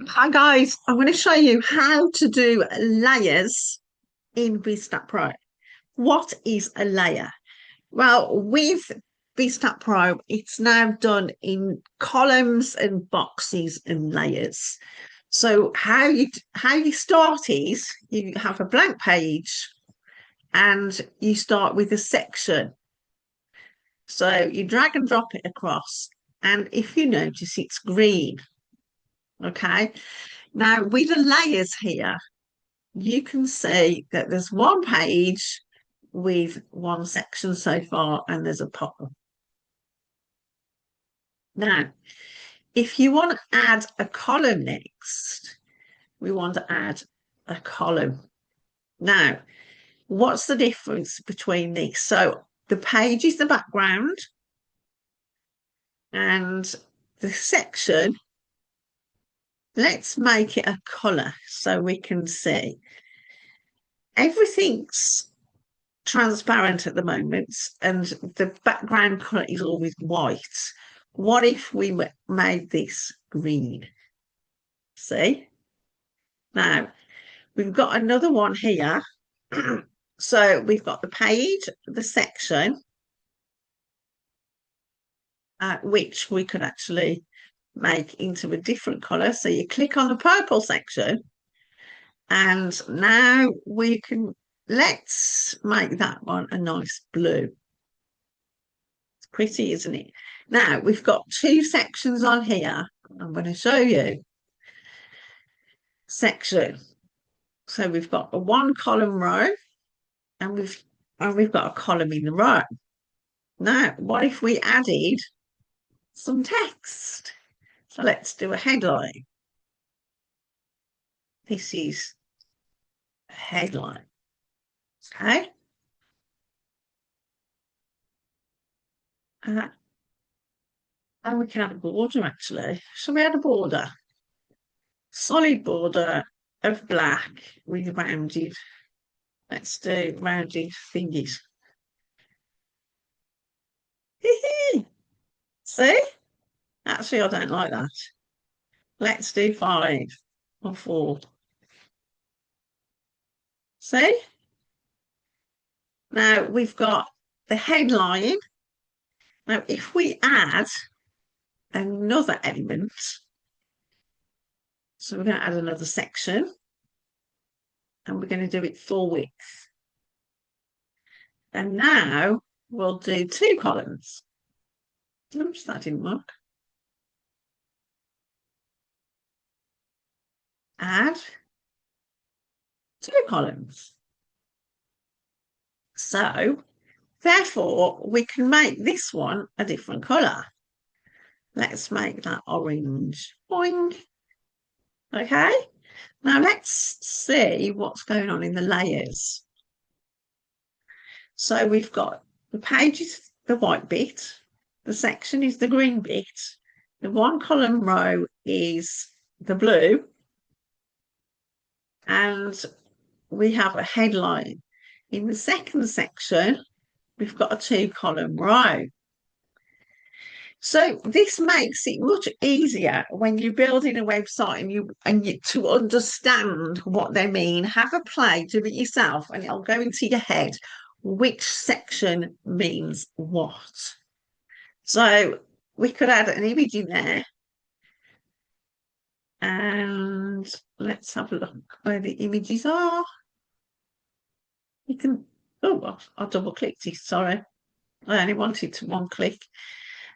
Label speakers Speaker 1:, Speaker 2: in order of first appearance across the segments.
Speaker 1: Hi guys, I'm going to show you how to do layers in Bizstackpro. What is a layer? Well, with Bizstackpro, it's now done in columns and boxes and layers. So how you start is you have a blank page and you start with a section. So you drag and drop it across, and if you notice, it's green. Okay. Now with the layers here, you can see that there's one page with one section so far, and there's a poem. Now, if you want to add a column next, we want to add a column. Now, what's the difference between these? So the page is the background, and the section, let's make it a colour so we can see. Everything's transparent at the moment, and the background colour is always white. What if we made this green? See? Now, we've got another one here. So we've got the page, the section, which we could actually make into a different colour. So you click on the purple section, and now we can, let's make that one a nice blue. Pretty, isn't it? Now we've got two sections on here. I'm going to show you. Section. So we've got a one column row, and we've got a column in the row. Now, what if we added some text? So let's do a headline. This is a headline. Okay. And we can add a border actually. So we add a border. Solid border of black with rounded. Let's do rounded thingies. See? Actually, I don't like that. Let's do 5 or 4. See? Now we've got the headline. Now, if we add another element, so we're going to add another section, and we're going to do it full width. And now we'll do 2 columns. Oops, that didn't work. Add 2 columns. So, therefore, we can make this one a different colour. Let's make that orange. Boing. Okay. Now let's see what's going on in the layers. So we've got the page is the white bit, the section is the green bit, the one column row is the blue, and we have a headline. In the second section, we've got a 2 column row. So this makes it much easier when you're building a website and you to understand what they mean. Have a play, do it yourself, and it'll go into your head which section means what. So we could add an image in there, and let's have a look where the images are. You can, oh, I double clicked it, sorry. I only wanted to one click.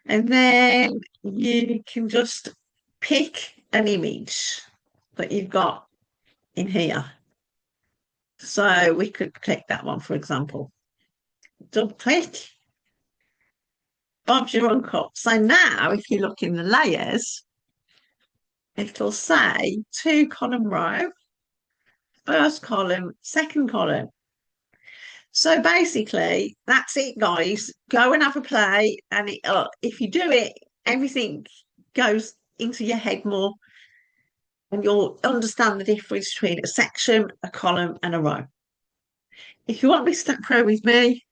Speaker 1: And then you can just pick an image that you've got in here. So we could click that one, for example. Double click. Bob's your uncle. So now, if you look in the layers, it'll say 2 column row, first column, second column. So basically, that's it, guys. Go and have a play, and if you do it, everything goes into your head more, and you'll understand the difference between a section, a column, and a row. If you want Bizstackpro with me,